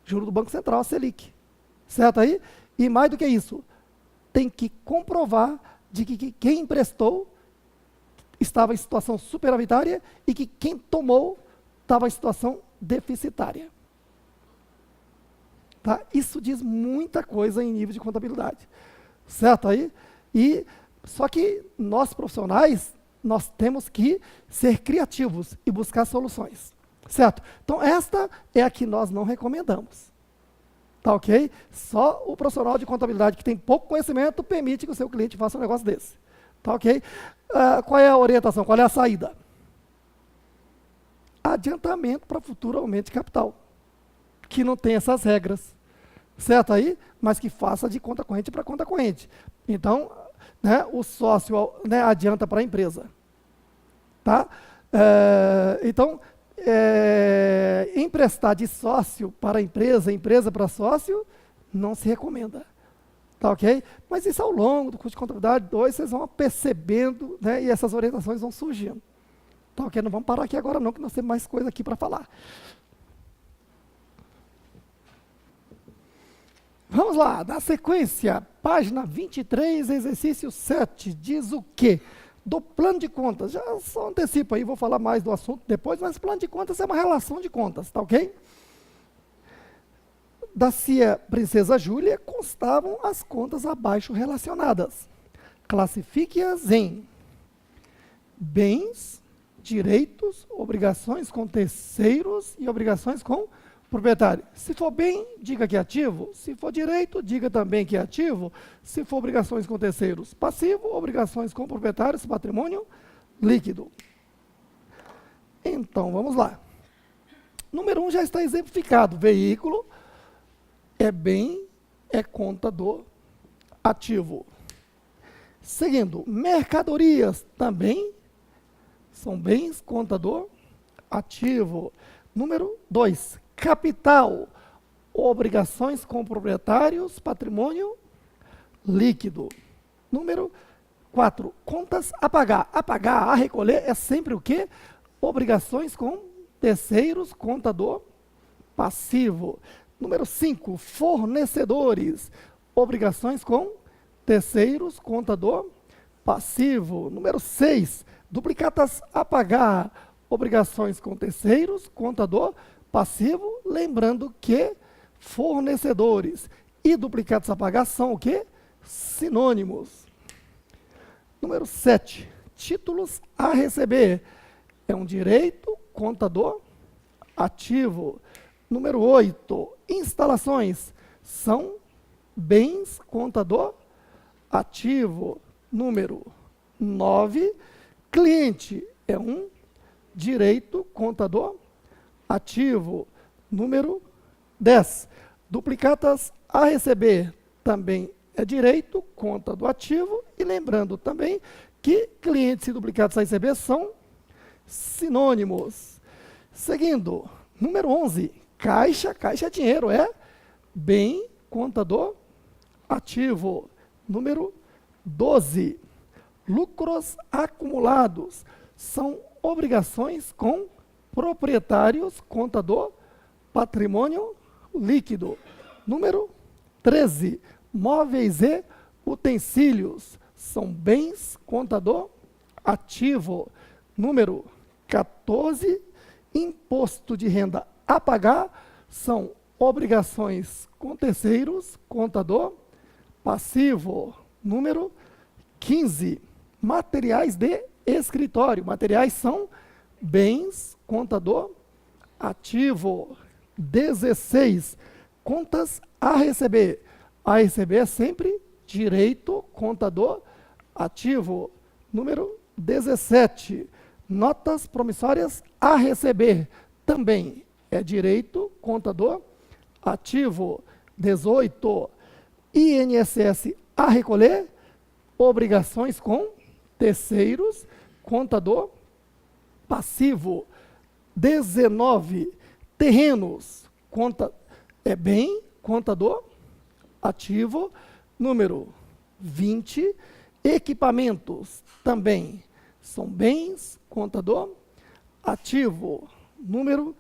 Juro do Banco Central, a Selic. Certo aí? E mais do que isso, tem que comprovar de que quem emprestou estava em situação superavitária e que quem tomou estava em situação deficitária. Tá? Isso diz muita coisa em nível de contabilidade. Certo aí? Só que nós profissionais, nós temos que ser criativos e buscar soluções. Certo? Então, esta é a que nós não recomendamos. Tá ok? Só o profissional de contabilidade que tem pouco conhecimento permite que o seu cliente faça um negócio desse. Tá ok? Qual é a orientação? Qual é a saída? Adiantamento para futuro aumento de capital. Que não tem essas regras. Certo aí? Mas que faça de conta corrente para conta corrente. Então, né, o sócio, né, adianta para a empresa. Tá? Então, emprestar de sócio para empresa, empresa para sócio, não se recomenda. Tá ok? Mas isso ao longo do curso de contabilidade 2, vocês vão percebendo, né, e essas orientações vão surgindo. Tá ok? Não vamos parar aqui agora não, que nós temos mais coisa aqui para falar. Vamos lá, na sequência, página 23, exercício 7, diz o quê? Do plano de contas. Já só antecipo aí, vou falar mais do assunto depois, mas plano de contas é uma relação de contas, tá ok? Da CIA Princesa Júlia constavam as contas abaixo relacionadas. Classifique-as em bens, direitos, obrigações com terceiros e obrigações com proprietário. Se for bem, diga que é ativo. Se for direito, diga também que é ativo. Se for obrigações com terceiros, passivo. Obrigações com proprietários, patrimônio líquido. Então, vamos lá. Número 1 já está exemplificado. Veículo é bem, é conta do ativo. Seguindo, mercadorias também são bens, conta do ativo. Número 2, capital, obrigações com proprietários, patrimônio líquido. Número 4, contas a pagar. A pagar, a recolher é sempre o quê? Obrigações com terceiros, conta do passivo. Número 5, fornecedores, obrigações com terceiros, conta do passivo. Número 6, duplicatas a pagar, obrigações com terceiros, conta do passivo. Lembrando que fornecedores e duplicatas a pagar são o quê? Sinônimos. Número 7, títulos a receber. É um direito, conta do ativo. Número 8, instalações são bens, conta do ativo. Número 9, cliente é um direito, conta do ativo. Número 10, duplicatas a receber também é direito, conta do ativo. E lembrando também que clientes e duplicatas a receber são sinônimos. Seguindo, número 11, caixa é dinheiro, é bem, conta do ativo. Número 12, lucros acumulados são obrigações com proprietários, conta do patrimônio líquido. Número 13, móveis e utensílios são bens, conta do ativo. Número 14, imposto de renda a pagar são obrigações com terceiros, conta do passivo. Número 15, materiais de escritório. Materiais são bens, conta do ativo. 16, contas a receber. A receber é sempre direito, conta do ativo. Número 17, notas promissórias a receber. Também é direito, conta do ativo. 18, INSS a recolher, obrigações com terceiros, conta do passivo. 19, terrenos, conta é bem, conta do ativo. Número 20, equipamentos também são bens, conta do ativo. Número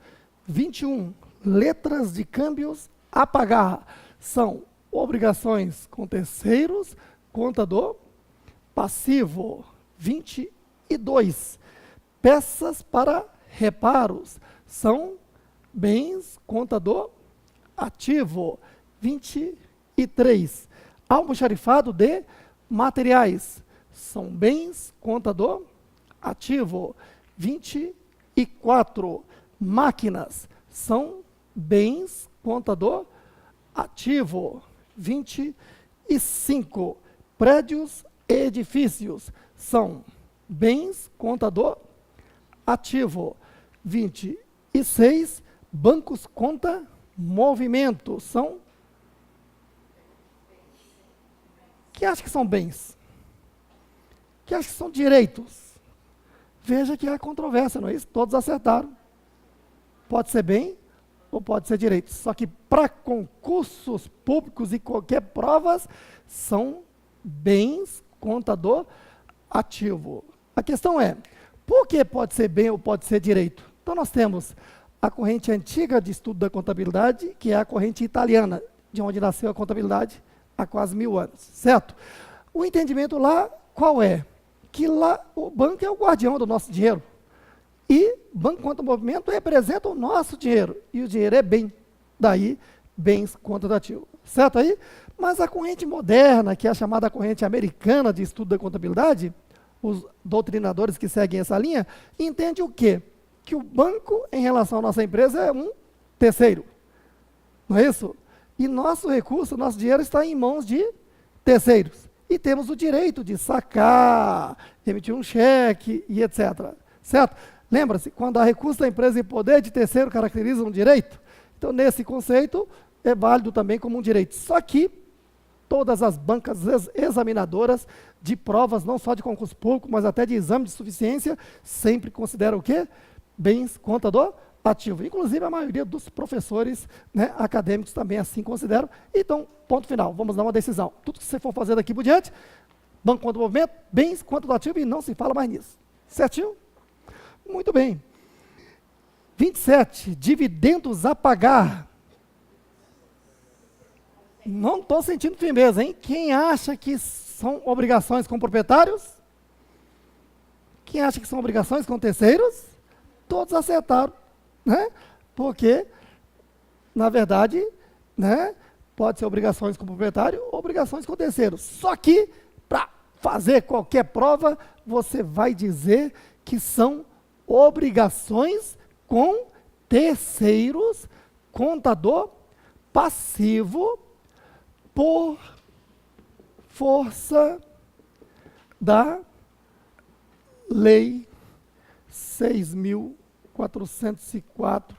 21, letras de câmbios a pagar são obrigações com terceiros, contador passivo. 22. Peças para reparos são bens, contador ativo. 23. Almoxarifado de materiais são bens, contador ativo. 24. Máquinas são bens, contador ativo. 25. Prédios e edifícios são bens, contador ativo. 26. Bancos conta movimento são que acha que são bens, que acha que são direitos. Veja que há controvérsia, não é isso? Todos acertaram. Pode ser bem ou pode ser direito. Só que para concursos públicos e qualquer provas, são bens, contador ativo. A questão é, por que pode ser bem ou pode ser direito? Então nós temos a corrente antiga de estudo da contabilidade, que é a corrente italiana, de onde nasceu a contabilidade há quase 1000 anos, certo? O entendimento lá, qual é? Que lá o banco é o guardião do nosso dinheiro. E banco conta movimento representa o nosso dinheiro. E o dinheiro é bem. Daí, bens conta do ativo. Certo aí? Mas a corrente moderna, que é a chamada corrente americana de estudo da contabilidade, os doutrinadores que seguem essa linha, entende o quê? Que o banco, em relação à nossa empresa, é um terceiro. Não é isso? E nosso recurso, nosso dinheiro está em mãos de terceiros. E temos o direito de sacar, emitir um cheque e etc. Certo? Lembra-se, quando há recurso da empresa em poder de terceiro caracteriza um direito? Então, nesse conceito, é válido também como um direito. Só que todas as bancas examinadoras de provas, não só de concurso público, mas até de exame de suficiência, sempre consideram o quê? Bens, contador ativo. Inclusive, a maioria dos professores, né, acadêmicos também assim consideram. Então, ponto final, vamos dar uma decisão. Tudo que você for fazer daqui por diante, banco, conta, movimento, bens, contador ativo, e não se fala mais nisso. Certinho? Muito bem. 27. Dividendos a pagar. Não estou sentindo firmeza, hein? Quem acha que são obrigações com proprietários? Quem acha que são obrigações com terceiros? Todos acertaram, né? Porque, na verdade, né, pode ser obrigações com proprietário ou obrigações com terceiros. Só que, para fazer qualquer prova, você vai dizer que são obrigações com terceiros, contador passivo, por força da Lei 6.404,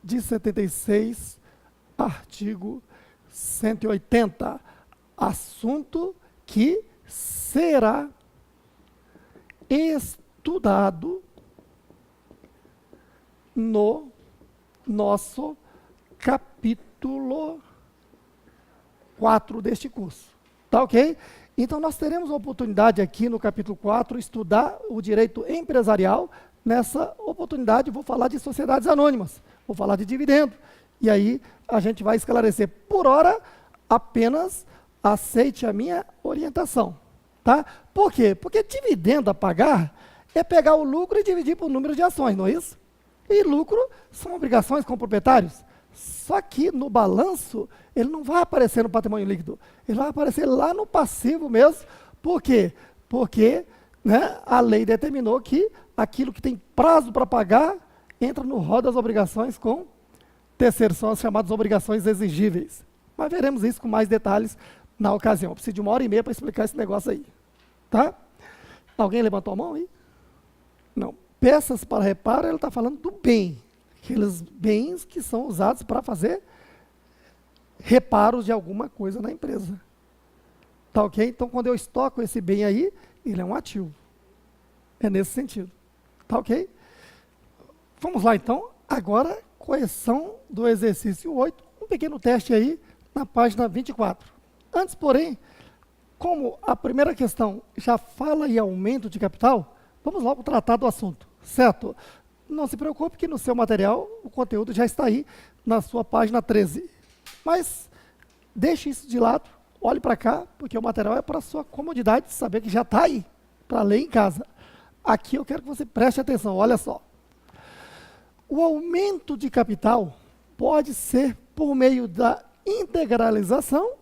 de 76, artigo 180. Assunto que será estudado no nosso capítulo 4 deste curso. Tá ok? Então, nós teremos a oportunidade aqui no capítulo 4, estudar o direito empresarial. Nessa oportunidade, vou falar de sociedades anônimas, vou falar de dividendo. E aí, a gente vai esclarecer. Por hora, apenas aceite a minha orientação. Tá? Por quê? Porque dividendo a pagar é pegar o lucro e dividir por número de ações, não é isso? E lucro são obrigações com proprietários. Só que no balanço, ele não vai aparecer no patrimônio líquido, ele vai aparecer lá no passivo mesmo. Por quê? Porque, né, a lei determinou que aquilo que tem prazo para pagar entra no rol das obrigações com terceiros, são as chamadas obrigações exigíveis. Mas veremos isso com mais detalhes na ocasião. Eu preciso de 1h30 para explicar esse negócio aí. Tá? Alguém levantou a mão aí? Não. Peças para reparo, ele está falando do bem. Aqueles bens que são usados para fazer reparos de alguma coisa na empresa. Tá ok? Então, quando eu estoco esse bem aí, ele é um ativo. É nesse sentido. Tá ok? Vamos lá, então. Agora, correção do exercício 8. Um pequeno teste aí na página 24. Antes, porém, como a primeira questão já fala em aumento de capital, vamos logo tratar do assunto, certo? Não se preocupe que no seu material o conteúdo já está aí na sua página 13. Mas deixe isso de lado, olhe para cá, porque o material é para a sua comodidade de saber que já está aí, para ler em casa. Aqui eu quero que você preste atenção, olha só. O aumento de capital pode ser por meio da integralização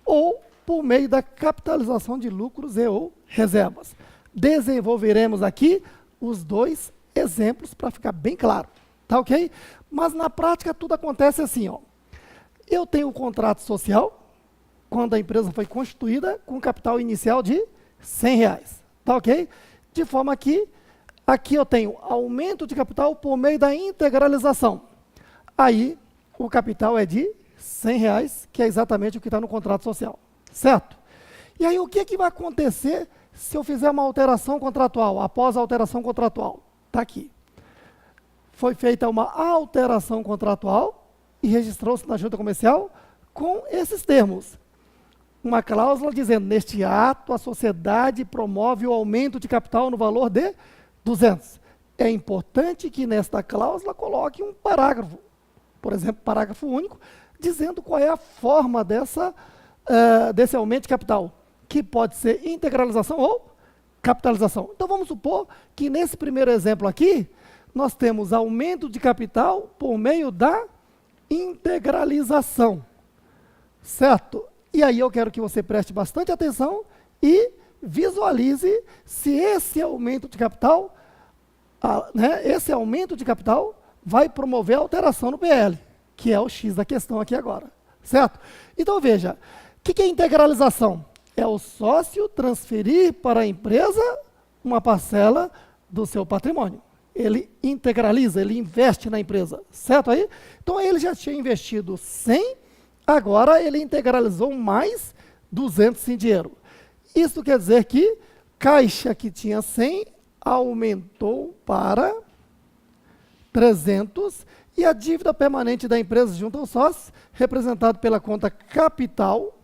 ou por meio da capitalização de lucros e ou reservas. Desenvolveremos aqui os dois exemplos para ficar bem claro, tá ok? Mas na prática tudo acontece assim, ó. Eu tenho o contrato social, quando a empresa foi constituída, com capital inicial de R$100, tá ok? De forma que aqui eu tenho aumento de capital por meio da integralização. Aí o capital é de R$100, que é exatamente o que está no contrato social, certo? E aí o que vai acontecer se eu fizer uma alteração contratual, após a alteração contratual? Está aqui. Foi feita uma alteração contratual e registrou-se na junta comercial com esses termos. Uma cláusula dizendo, neste ato, a sociedade promove o aumento de capital no valor de 200. É importante que nesta cláusula coloque um parágrafo, por exemplo, parágrafo único, dizendo qual é a forma desse aumento de capital, que pode ser integralização ou capitalização. Então vamos supor que nesse primeiro exemplo aqui, nós temos aumento de capital por meio da integralização, certo? E aí eu quero que você preste bastante atenção e visualize se esse aumento de capital, esse aumento de capital vai promover alteração no PL, que é o X da questão aqui agora, certo? Então veja, o que é integralização? É o sócio transferir para a empresa uma parcela do seu patrimônio. Ele integraliza, ele investe na empresa, certo aí? Então ele já tinha investido 100, agora ele integralizou mais 200 em dinheiro. Isso quer dizer que caixa que tinha 100 aumentou para 300 e a dívida permanente da empresa junto aos sócios, representado pela conta capital,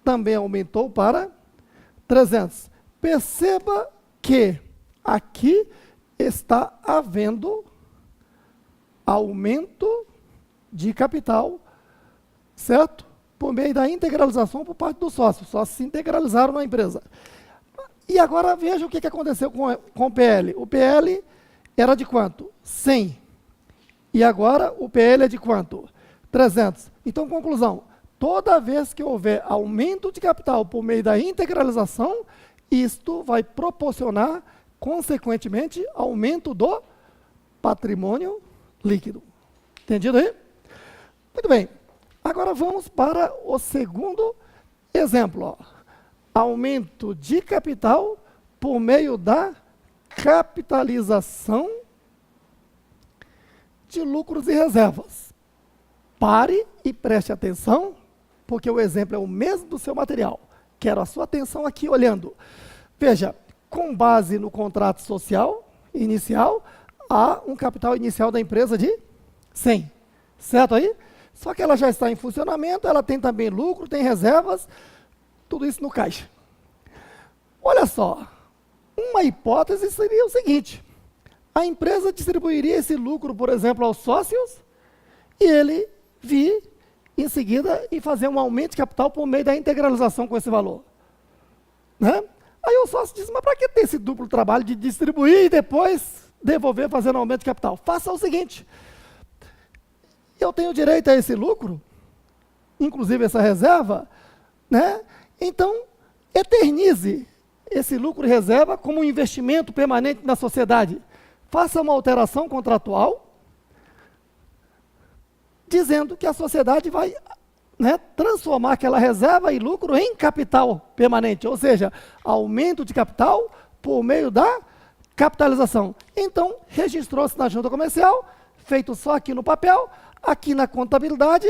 também aumentou para 300. Perceba que aqui está havendo aumento de capital, certo? Por meio da integralização por parte dos sócios. Os sócios se integralizaram na empresa. E agora veja o que aconteceu com o PL. O PL era de quanto? 100. E agora o PL é de quanto? 300. Então, conclusão. Toda vez que houver aumento de capital por meio da integralização, isto vai proporcionar, consequentemente, aumento do patrimônio líquido. Entendido aí? Muito bem. Agora vamos para o segundo exemplo. Ó. Aumento de capital por meio da capitalização de lucros e reservas. Pare e preste atenção, porque o exemplo é o mesmo do seu material. Quero a sua atenção aqui olhando. Veja, com base no contrato social inicial, há um capital inicial da empresa de 100. Certo aí? Só que ela já está em funcionamento, ela tem também lucro, tem reservas, tudo isso no caixa. Olha só, uma hipótese seria o seguinte, a empresa distribuiria esse lucro, por exemplo, aos sócios, e ele vir em seguida e fazer um aumento de capital por meio da integralização com esse valor. Né? Aí o sócio diz, mas para que ter esse duplo trabalho de distribuir e depois devolver fazendo um aumento de capital? Faça o seguinte, eu tenho direito a esse lucro, inclusive essa reserva, né? Então, eternize esse lucro e reserva como um investimento permanente na sociedade. Faça uma alteração contratual, dizendo que a sociedade vai transformar aquela reserva e lucro em capital permanente, ou seja, aumento de capital por meio da capitalização. Então, registrou-se na junta comercial, feito só aqui no papel, aqui na contabilidade,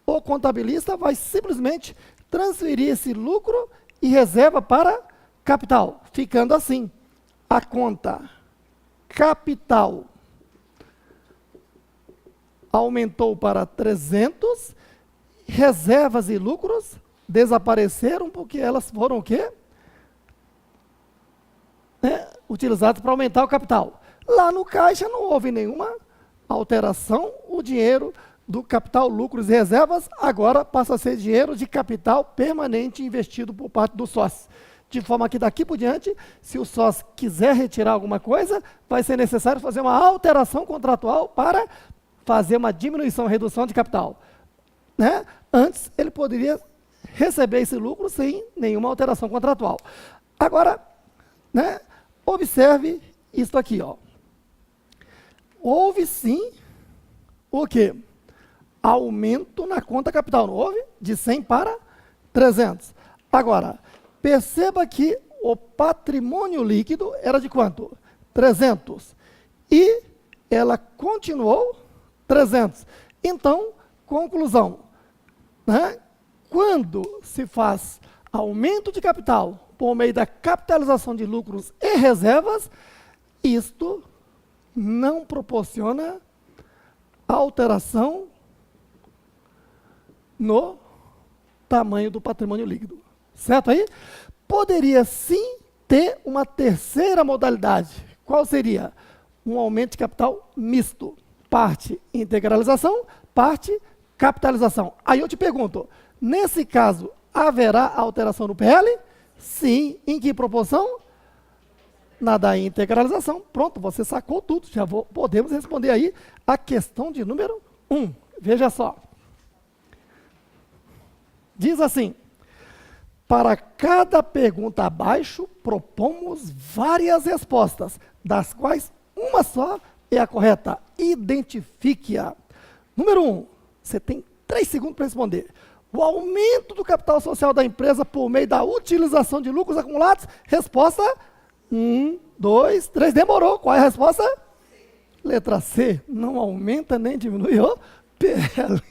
o contabilista vai simplesmente transferir esse lucro e reserva para capital, ficando assim, a conta capital aumentou para 300, reservas e lucros desapareceram porque elas foram o quê? Utilizadas para aumentar o capital. Lá no caixa não houve nenhuma alteração, o dinheiro do capital, lucros e reservas, agora passa a ser dinheiro de capital permanente investido por parte do sócio. De forma que daqui por diante, se o sócio quiser retirar alguma coisa, vai ser necessário fazer uma alteração contratual para fazer uma diminuição, redução de capital. Né? Antes, ele poderia receber esse lucro sem nenhuma alteração contratual. Agora, né, observe isso aqui. Ó. Houve sim o quê? Aumento na conta capital, não houve? De 100 para 300. Agora, perceba que o patrimônio líquido era de quanto? 300. E ela continuou 300. Então, conclusão. Né? Quando se faz aumento de capital por meio da capitalização de lucros e reservas, isto não proporciona alteração no tamanho do patrimônio líquido. Certo aí? Poderia sim ter uma terceira modalidade. Qual seria? Um aumento de capital misto. Parte integralização, parte capitalização. Aí eu te pergunto, nesse caso, haverá alteração no PL? Sim. Em que proporção? Na da integralização. Pronto, você sacou tudo. Já podemos responder aí a questão de número 1. Veja só. Diz assim: para cada pergunta abaixo, propomos várias respostas, das quais uma só é a correta. Identifique-a. Número 1, você tem 3 segundos para responder. O aumento do capital social da empresa por meio da utilização de lucros acumulados? Resposta 1, 2, 3. Demorou. Qual é a resposta? Letra C. Não aumenta nem diminui o PL.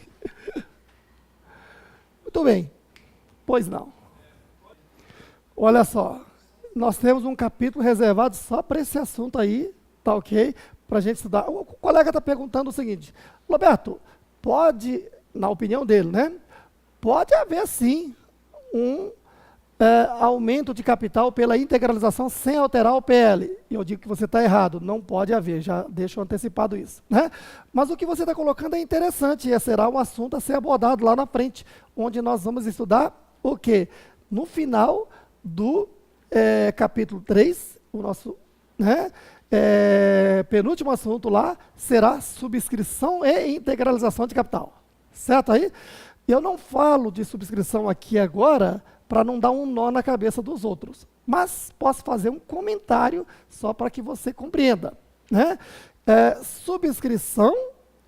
Muito bem. Pois não. Olha só. Nós temos um capítulo reservado só para esse assunto aí. Tá ok? Para a gente estudar. O colega está perguntando o seguinte: Roberto, pode, na opinião dele, né? Pode haver sim um aumento de capital pela integralização sem alterar o PL. E eu digo que você está errado, não pode haver, já deixo antecipado isso. Né? Mas o que você está colocando é interessante, e será um assunto a ser abordado lá na frente, onde nós vamos estudar o quê? No final do capítulo 3, o nosso penúltimo assunto lá será subscrição e integralização de capital. Certo aí? Eu não falo de subscrição aqui agora para não dar um nó na cabeça dos outros, mas posso fazer um comentário só para que você compreenda. Né? Subscrição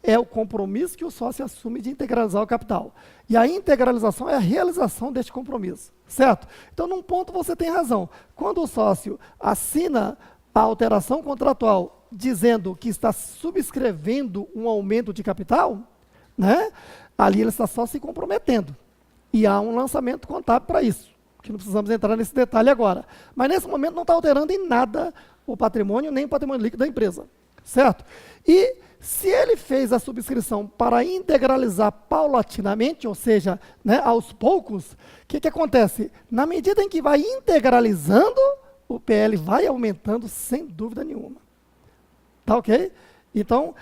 é o compromisso que o sócio assume de integralizar o capital. E a integralização é a realização deste compromisso. Certo? Então, num ponto você tem razão. Quando o sócio assina a alteração contratual dizendo que está subscrevendo um aumento de capital, né? Ali ele está só se comprometendo. E há um lançamento contábil para isso, que não precisamos entrar nesse detalhe agora. Mas nesse momento não está alterando em nada o patrimônio, nem o patrimônio líquido da empresa. Certo? E se ele fez a subscrição para integralizar paulatinamente, ou seja, né, aos poucos, o que acontece? Na medida em que vai integralizando, o PL vai aumentando sem dúvida nenhuma. Tá ok? Então,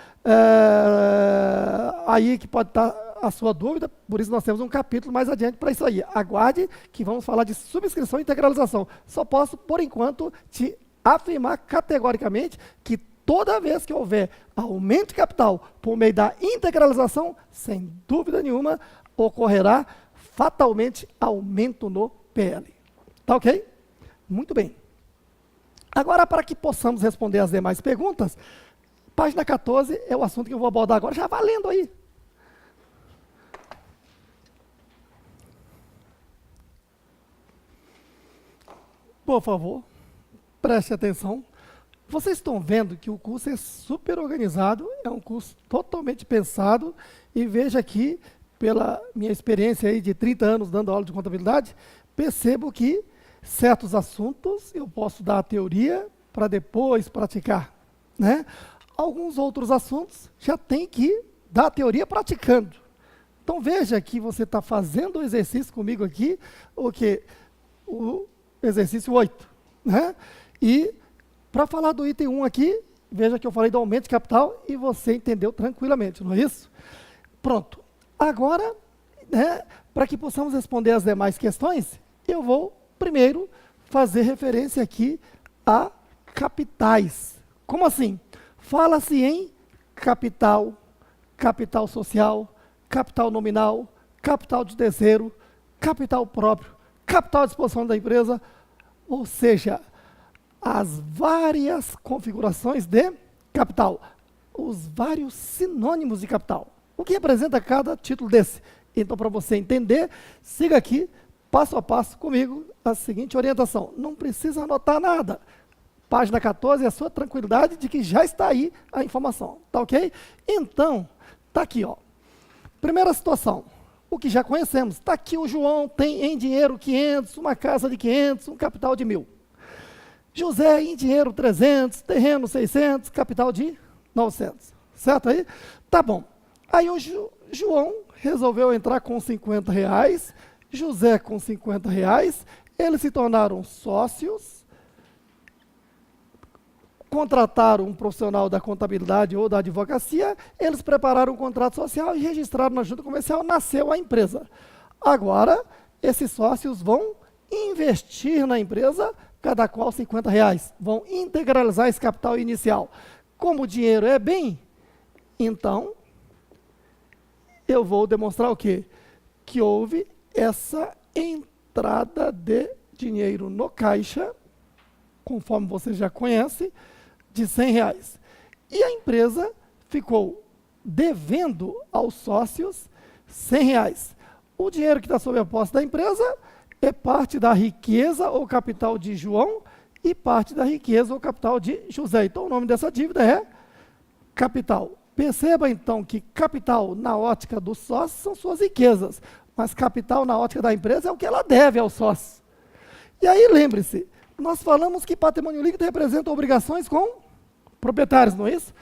aí que pode estar a sua dúvida, por isso nós temos um capítulo mais adiante para isso aí. Aguarde que vamos falar de subscrição e integralização. Só posso, por enquanto, te afirmar categoricamente que toda vez que houver aumento de capital por meio da integralização, sem dúvida nenhuma, ocorrerá fatalmente aumento no PL. Tá ok? Muito bem. Agora, para que possamos responder as demais perguntas, página 14 é o assunto que eu vou abordar agora, já valendo aí. Por favor, preste atenção. Vocês estão vendo que o curso é super organizado, é um curso totalmente pensado, e veja aqui, pela minha experiência aí de 30 anos dando aula de contabilidade, percebo que certos assuntos eu posso dar a teoria para depois praticar. Né? Alguns outros assuntos já tem que dar a teoria praticando. Então veja que você está fazendo o exercício comigo aqui, o exercício 8. Né? E para falar do item 1 aqui, veja que eu falei do aumento de capital e você entendeu tranquilamente, não é isso? Pronto. Agora, né, para que possamos responder as demais questões, eu vou primeiro fazer referência aqui a capitais. Como assim? Fala-se em capital, capital social, capital nominal, capital de terceiro, capital próprio, capital à disposição da empresa, ou seja, as várias configurações de capital, os vários sinônimos de capital. O que representa cada título desse? Então, para você entender, siga aqui, passo a passo comigo, a seguinte orientação. Não precisa anotar nada. Página 14 é a sua tranquilidade de que já está aí a informação, tá ok? Então, tá aqui, ó. Primeira situação, o que já conhecemos. Está aqui o João, tem em dinheiro 500, uma casa de 500, um capital de 1.000. José, em dinheiro 300, terreno 600, capital de 900. Certo aí? Tá bom. Aí o João resolveu entrar com R$50, José com R$50, eles se tornaram sócios, contrataram um profissional da contabilidade ou da advocacia, eles prepararam um contrato social e registraram na junta comercial, nasceu a empresa. Agora, esses sócios vão investir na empresa, cada qual R$50, vão integralizar esse capital inicial. Como o dinheiro é bem, então, eu vou demonstrar o quê? Que houve essa entrada de dinheiro no caixa, conforme você já conhece, de R$100. E a empresa ficou devendo aos sócios R$100. O dinheiro que está sob a posse da empresa é parte da riqueza ou capital de João e parte da riqueza ou capital de José. Então, o nome dessa dívida é capital. Perceba, então, que capital, na ótica dos sócios, são suas riquezas, mas capital, na ótica da empresa, é o que ela deve aos sócios. E aí, lembre-se, nós falamos que patrimônio líquido representa obrigações com proprietários, não é isso?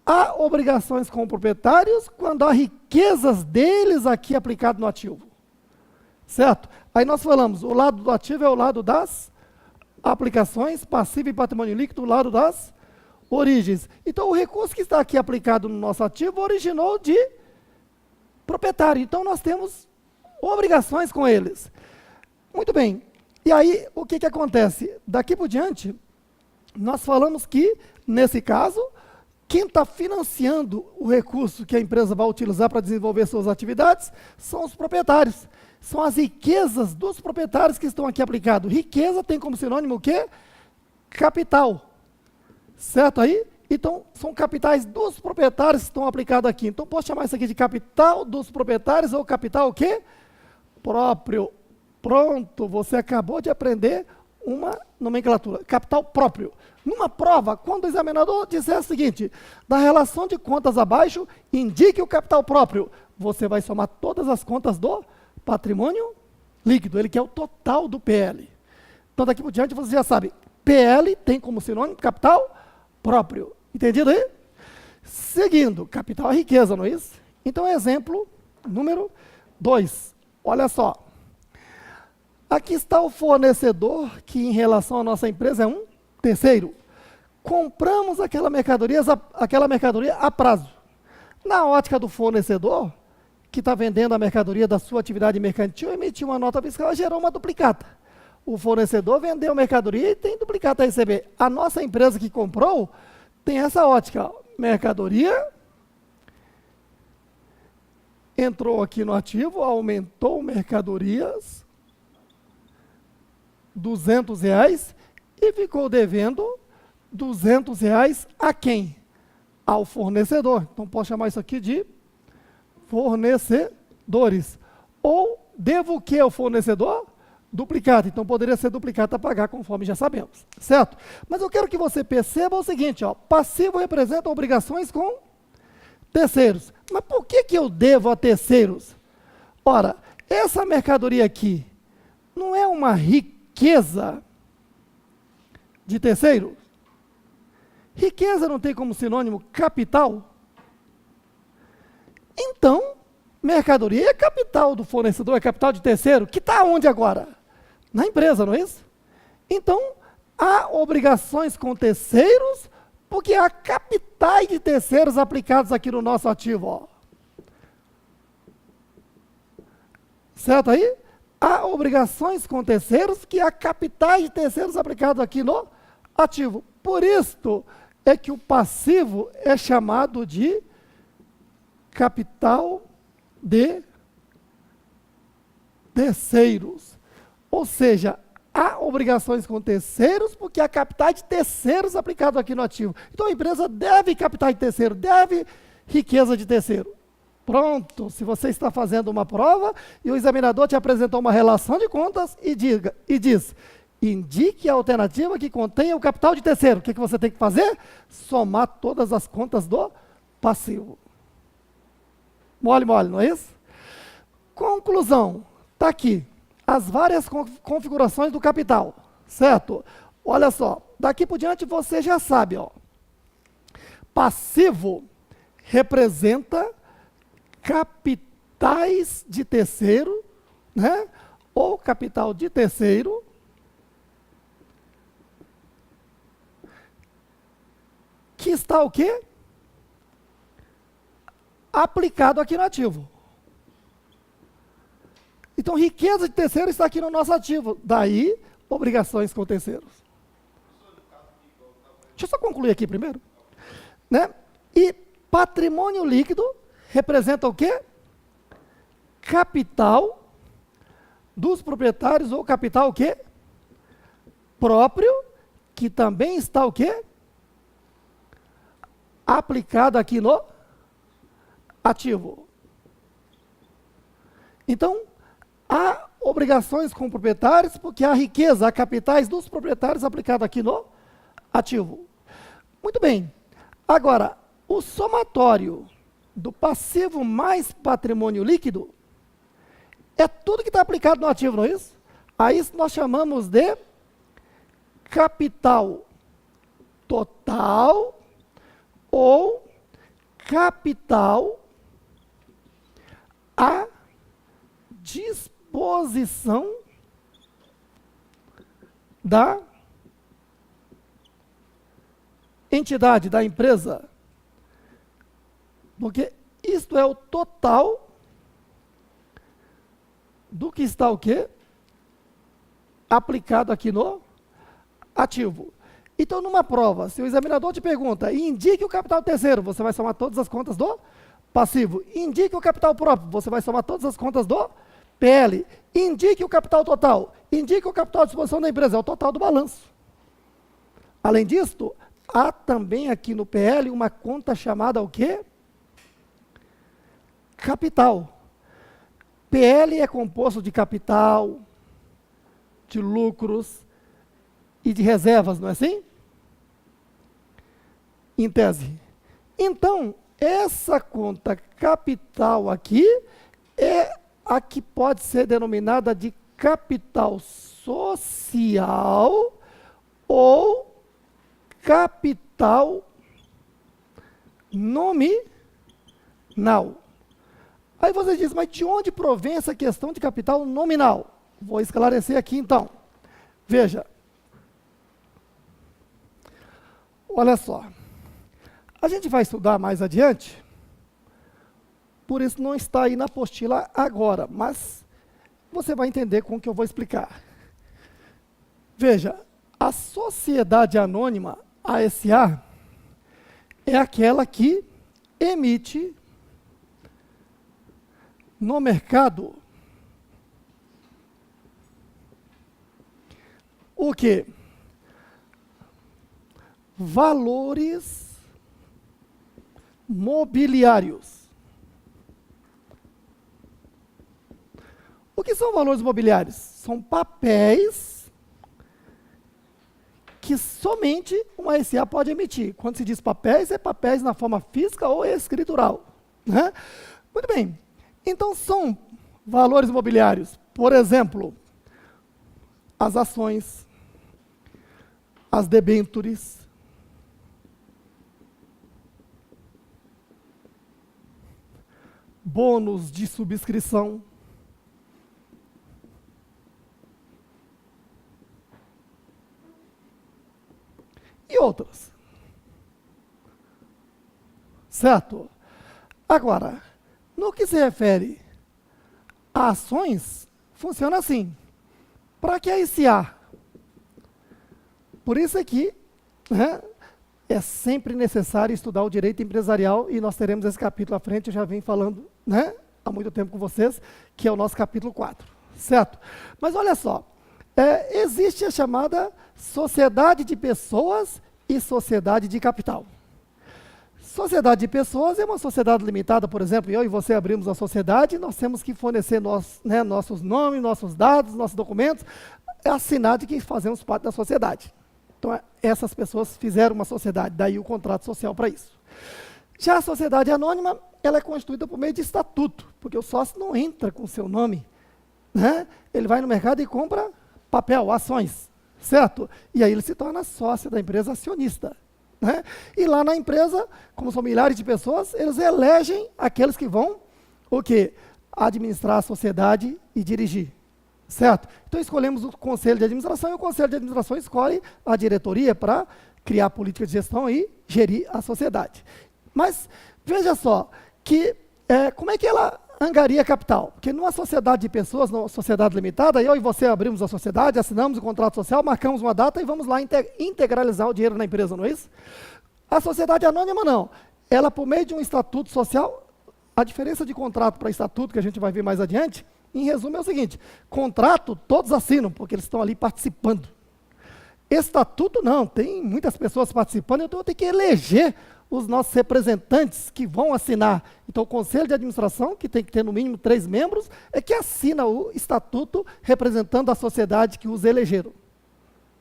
Há obrigações com proprietários quando há riquezas deles aqui aplicado no ativo. Certo? Aí nós falamos, o lado do ativo é o lado das aplicações, passivo e patrimônio líquido, o lado das origens. Então, o recurso que está aqui aplicado no nosso ativo originou de proprietário. Então, nós temos obrigações com eles. Muito bem. E aí, o que acontece? Daqui por diante, nós falamos que, nesse caso, quem está financiando o recurso que a empresa vai utilizar para desenvolver suas atividades são os proprietários. São as riquezas dos proprietários que estão aqui aplicados. Riqueza tem como sinônimo o quê? Capital. Certo aí? Então, são capitais dos proprietários que estão aplicados aqui. Então, posso chamar isso aqui de capital dos proprietários ou capital o quê? Próprio. Pronto, você acabou de aprender uma nomenclatura. Capital próprio. Numa prova, quando o examinador disser o seguinte, da relação de contas abaixo, indique o capital próprio. Você vai somar todas as contas do patrimônio líquido, ele que é o total do PL. Então, daqui por diante, você já sabe, PL tem como sinônimo capital próprio. Entendido aí? Seguindo, capital é riqueza, não é isso? Então, exemplo número 2. Olha só. Aqui está o fornecedor, que em relação à nossa empresa é um terceiro. Compramos aquela mercadoria a prazo. Na ótica do fornecedor, que está vendendo a mercadoria da sua atividade mercantil, emitiu uma nota fiscal e gerou uma duplicata. O fornecedor vendeu a mercadoria e tem duplicata a receber. A nossa empresa que comprou tem essa ótica. Ó, mercadoria entrou aqui no ativo, aumentou mercadorias, R$200 e ficou devendo R$200 a quem? Ao fornecedor. Então, posso chamar isso aqui de fornecedores. Ou devo o que ao fornecedor? Duplicata. Então, poderia ser duplicata a pagar, conforme já sabemos. Certo? Mas eu quero que você perceba o seguinte, ó, passivo representa obrigações com terceiros. Mas por que eu devo a terceiros? Ora, essa mercadoria aqui não é uma riqueza de terceiro? Riqueza não tem como sinônimo capital? Então, mercadoria é capital do fornecedor, é capital de terceiro, que está onde agora? Na empresa, não é isso? Então, há obrigações com terceiros, porque há capitais de terceiros aplicados aqui no nosso ativo. Ó. Certo aí? Há obrigações com terceiros, que há capitais de terceiros aplicados aqui no ativo. Por isso é que o passivo é chamado de capital de terceiros. Ou seja, há obrigações com terceiros, porque há capitais de terceiros aplicados aqui no ativo. Então a empresa deve capital de terceiro, deve riqueza de terceiro. Pronto, se você está fazendo uma prova e o examinador te apresentou uma relação de contas e diz, indique a alternativa que contenha o capital de terceiro. O que você tem que fazer? Somar todas as contas do passivo. Mole, mole, não é isso? Conclusão, está aqui, as várias configurações do capital, certo? Olha só, daqui por diante você já sabe, ó. Passivo representa capitais de terceiro, né? Ou capital de terceiro, que está o quê? Aplicado aqui no ativo. Então, riqueza de terceiro está aqui no nosso ativo. Daí, obrigações com terceiros. Deixa eu só concluir aqui primeiro. Né? E patrimônio líquido representa o quê? Capital dos proprietários, ou capital o quê? Próprio, que também está o quê? Aplicado aqui no ativo. Então, há obrigações com proprietários, porque há riqueza, há capitais dos proprietários aplicado aqui no ativo. Muito bem. Agora, o somatório do passivo mais patrimônio líquido é tudo que está aplicado no ativo, não é isso? A isso nós chamamos de capital total ou capital à disposição da entidade, da empresa. Porque isto é o total do que está o quê? Aplicado aqui no ativo. Então, numa prova, se o examinador te pergunta, indique o capital terceiro, você vai somar todas as contas do passivo. Indique o capital próprio, você vai somar todas as contas do PL. Indique o capital total. Indique o capital à disposição da empresa, é o total do balanço. Além disso, há também aqui no PL uma conta chamada o quê? Capital. PL é composto de capital, de lucros e de reservas, não é assim? Em tese. Então, essa conta capital aqui é a que pode ser denominada de capital social ou capital nominal. Aí você diz, mas de onde provém essa questão de capital nominal? Vou esclarecer aqui então. Veja. Olha só. A gente vai estudar mais adiante, por isso não está aí na apostila agora, mas você vai entender com o que eu vou explicar. Veja, a sociedade anônima, a SA, é aquela que emite no mercado o quê? Valores mobiliários. O que são valores mobiliários? São papéis que somente uma SA pode emitir. Quando se diz papéis, é papéis na forma física ou escritural. Né? Muito bem. Então, são valores mobiliários. Por exemplo, as ações, as debêntures, bônus de subscrição, e outras. Certo? Agora, no que se refere ações funciona assim. Para que a SA? Por isso aqui, né, é sempre necessário estudar o direito empresarial, e nós teremos esse capítulo à frente, eu já venho falando, né, há muito tempo com vocês, que é o nosso capítulo 4, certo? Mas olha só, existe a chamada sociedade de pessoas e sociedade de capital. Sociedade de pessoas é uma sociedade limitada, por exemplo, eu e você abrimos uma sociedade, nós temos que fornecer nossos nomes, nossos dados, nossos documentos, assinar de que fazemos parte da sociedade. Então, essas pessoas fizeram uma sociedade, daí o contrato social para isso. Já a sociedade anônima, ela é constituída por meio de estatuto, porque o sócio não entra com o seu nome, né? Ele vai no mercado e compra papel, ações, certo? E aí ele se torna sócio da empresa, acionista, né? E lá na empresa, como são milhares de pessoas, eles elegem aqueles que vão, o quê? Administrar a sociedade e dirigir. Certo? Então escolhemos o conselho de administração, e o conselho de administração escolhe a diretoria para criar política de gestão e gerir a sociedade. Mas veja só, que como é que ela angaria capital? Porque numa sociedade de pessoas, numa sociedade limitada, eu e você abrimos a sociedade, assinamos o contrato social, marcamos uma data e vamos lá integralizar o dinheiro na empresa, não é isso? A sociedade anônima não. Ela, por meio de um estatuto social, a diferença de contrato para estatuto, que a gente vai ver mais adiante, em resumo é o seguinte: contrato todos assinam, porque eles estão ali participando. Estatuto não, tem muitas pessoas participando, então eu tenho que eleger os nossos representantes que vão assinar. Então o conselho de administração, que tem que ter no mínimo 3 membros, é que assina o estatuto representando a sociedade que os elegeram.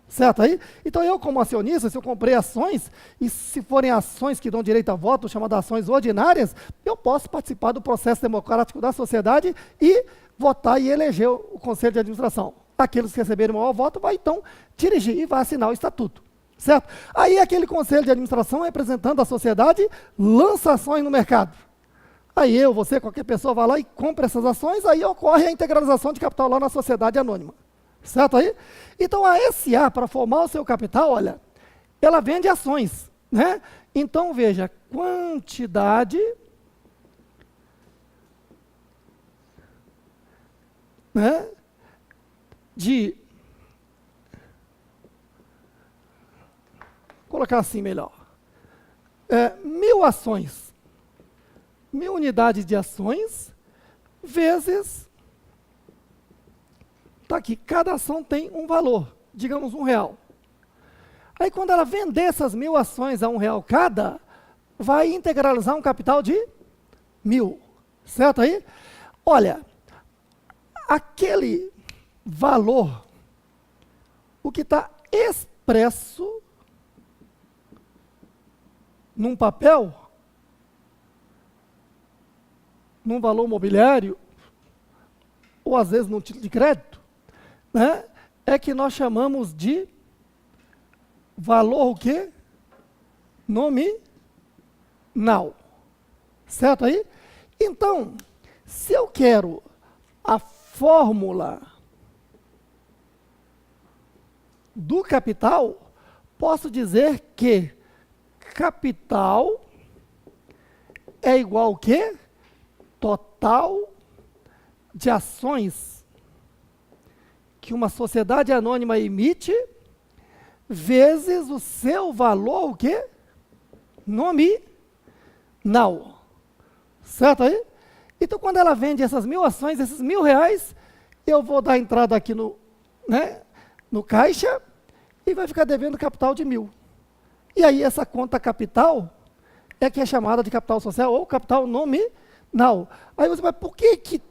Certo aí? Então eu, como acionista, se eu comprei ações, e se forem ações que dão direito a voto, chamadas ações ordinárias, eu posso participar do processo democrático da sociedade e votar e eleger o conselho de administração. Aqueles que receberem o maior voto vai então dirigir e vai assinar o estatuto. Certo? Aí aquele conselho de administração, representando a sociedade, lança ações no mercado. Aí eu, você, qualquer pessoa vai lá e compra essas ações, aí ocorre a integralização de capital lá na sociedade anônima. Certo aí? Então a SA, para formar o seu capital, olha, ela vende ações, né? Então veja, quantidade, né, de, vou colocar assim melhor, 1.000 ações, 1.000 unidades de ações, vezes, está aqui, cada ação tem um valor, digamos R$1. Aí quando ela vender essas 1.000 ações a R$1 cada, vai integralizar um capital de 1.000, certo aí? Olha, aquele valor, o que está expresso num papel, num valor mobiliário, ou às vezes num título de crédito, né, é que nós chamamos de valor o quê? Nominal. Certo aí? Então, se eu quero a fórmula do capital, posso dizer que capital é igual ao quê? Total de ações que uma sociedade anônima emite, vezes o seu valor, o quê? Nominal. Certo aí? Então, quando ela vende essas 1.000 ações, esses R$1.000, eu vou dar entrada aqui no caixa e vai ficar devendo capital de 1.000. E aí, essa conta capital é que é chamada de capital social ou capital nominal. Aí você vai, por que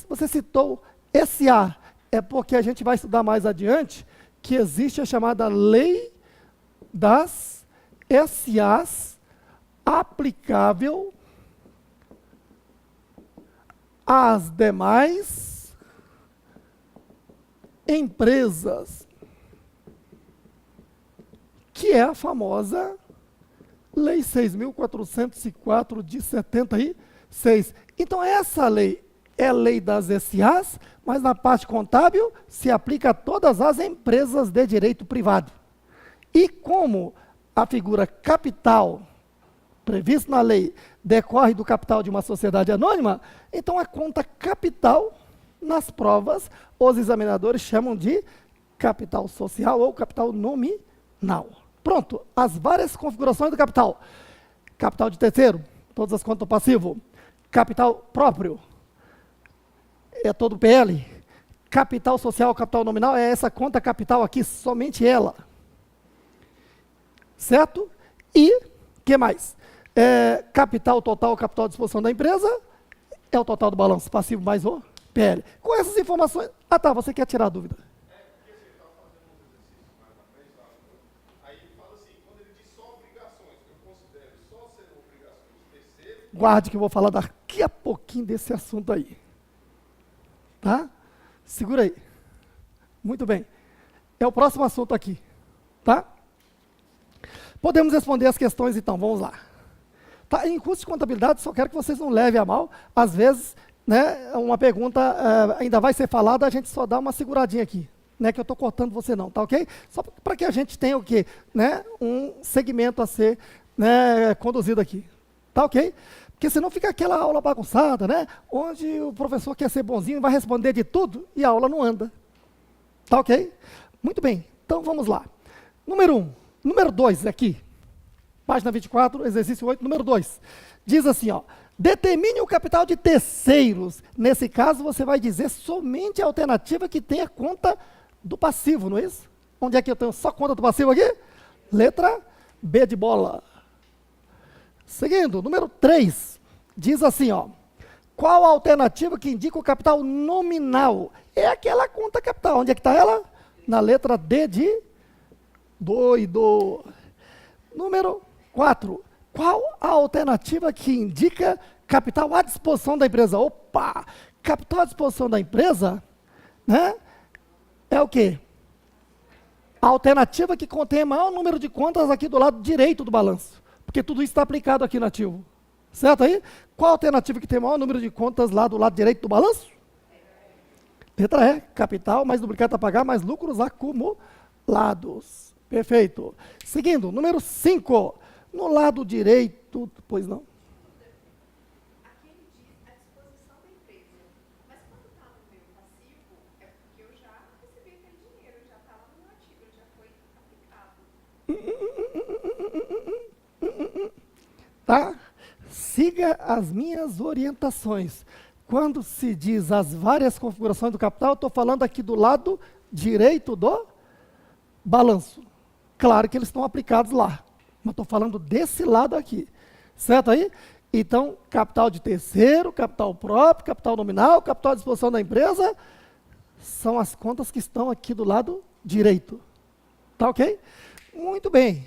você citou SA? É porque a gente vai estudar mais adiante que existe a chamada lei das SAs aplicável às demais empresas, que é a famosa Lei 6.404 de 76. Então essa lei é a lei das SAs, mas na parte contábil se aplica a todas as empresas de direito privado. E como a figura capital, prevista na lei, decorre do capital de uma sociedade anônima, então a conta capital nas provas, os examinadores chamam de capital social ou capital nominal. Pronto, as várias configurações do capital. Capital de terceiro, todas as contas do passivo. Capital próprio, é todo o PL. Capital social, capital nominal, é essa conta capital aqui, somente ela. Certo? E, que mais? Capital total, capital à disposição da empresa, é o total do balanço passivo mais o PL. Com essas informações... Ah, tá, você quer tirar a dúvida. Porque você estava fazendo uns exercícios mais na frente, aí ele fala assim, quando ele diz só obrigações, eu considero só ser obrigações de terceiro... Guarde que eu vou falar daqui a pouquinho desse assunto aí. Tá? Segura aí. Muito bem. É o próximo assunto aqui. Tá? Podemos responder as questões então, vamos lá. Tá? Em curso de contabilidade, só quero que vocês não levem a mal. Às vezes, né, uma pergunta ainda vai ser falada, a gente só dá uma seguradinha aqui. Não é que eu estou cortando você não, tá ok? Só para que a gente tenha o quê? Né, um segmento a ser, né, conduzido aqui. Tá ok? Porque senão fica aquela aula bagunçada, né? Onde o professor quer ser bonzinho e vai responder de tudo e a aula não anda. Tá ok? Muito bem, então vamos lá. Número 1. Número 2 aqui. Página 24, exercício 8, número 2. Diz assim, ó. Determine o capital de terceiros. Nesse caso, você vai dizer somente a alternativa que tem a conta do passivo, não é isso? Onde é que eu tenho só conta do passivo aqui? Letra B de bola. Seguindo, número 3, diz assim, ó, qual a alternativa que indica o capital nominal? É aquela conta capital. Onde é que está ela? Na letra D de doido. Número 4, qual a alternativa que indica capital à disposição da empresa? Opa! Capital à disposição da empresa, né, é o quê? A alternativa que contém maior número de contas aqui do lado direito do balanço. Porque tudo isso está aplicado aqui no ativo. Certo aí? Qual a alternativa que tem maior número de contas lá do lado direito do balanço? Letra E, capital mais duplicado a pagar, mais lucros acumulados. Perfeito. Seguindo, número 5. No lado direito, pois não. Aqui ele diz a disposição da empresa. Mas quando está no meu passivo, é porque eu já recebi aquele dinheiro, já está lá no meu ativo, ele já foi aplicado. Tá? Siga as minhas orientações. Quando se diz as várias configurações do capital, eu estou falando aqui do lado direito do balanço. Claro que eles estão aplicados lá, mas estou falando desse lado aqui. Certo aí? Então, capital de terceiro, capital próprio, capital nominal, capital à disposição da empresa, são as contas que estão aqui do lado direito. Tá ok? Muito bem.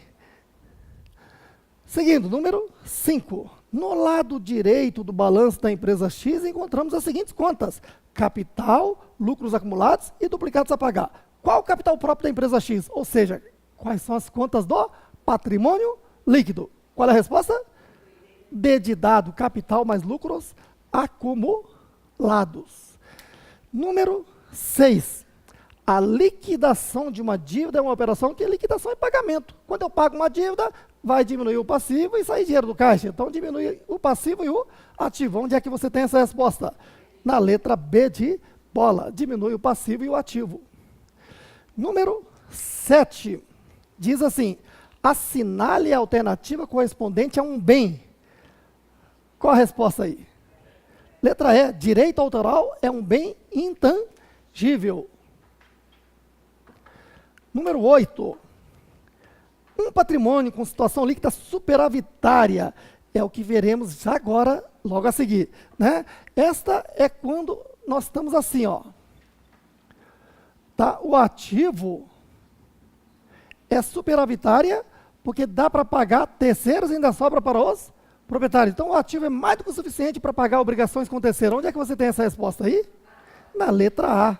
Seguindo, número 5. No lado direito do balanço da empresa X, encontramos as seguintes contas: capital, lucros acumulados e duplicados a pagar. Qual o capital próprio da empresa X? Ou seja, quais são as contas do patrimônio líquido? Qual é a resposta? D de dado, capital mais lucros acumulados. Número 6. A liquidação de uma dívida é uma operação que liquidação é pagamento. Quando eu pago uma dívida, vai diminuir o passivo e sair dinheiro do caixa. Então, diminui o passivo e o ativo. Onde é que você tem essa resposta? Na letra B de bola. Diminui o passivo e o ativo. Número 7. Diz assim, assinale a alternativa correspondente a um bem. Qual a resposta aí? Letra E, direito autoral é um bem intangível. Número 8. Um patrimônio com situação líquida superavitária. É o que veremos já agora, logo a seguir. Né? Esta é quando nós estamos assim, ó. Tá? O ativo é superavitária porque dá para pagar terceiros e ainda sobra para os proprietários. Então, o ativo é mais do que o suficiente para pagar obrigações com terceiro. Onde é que você tem essa resposta aí? Na letra A.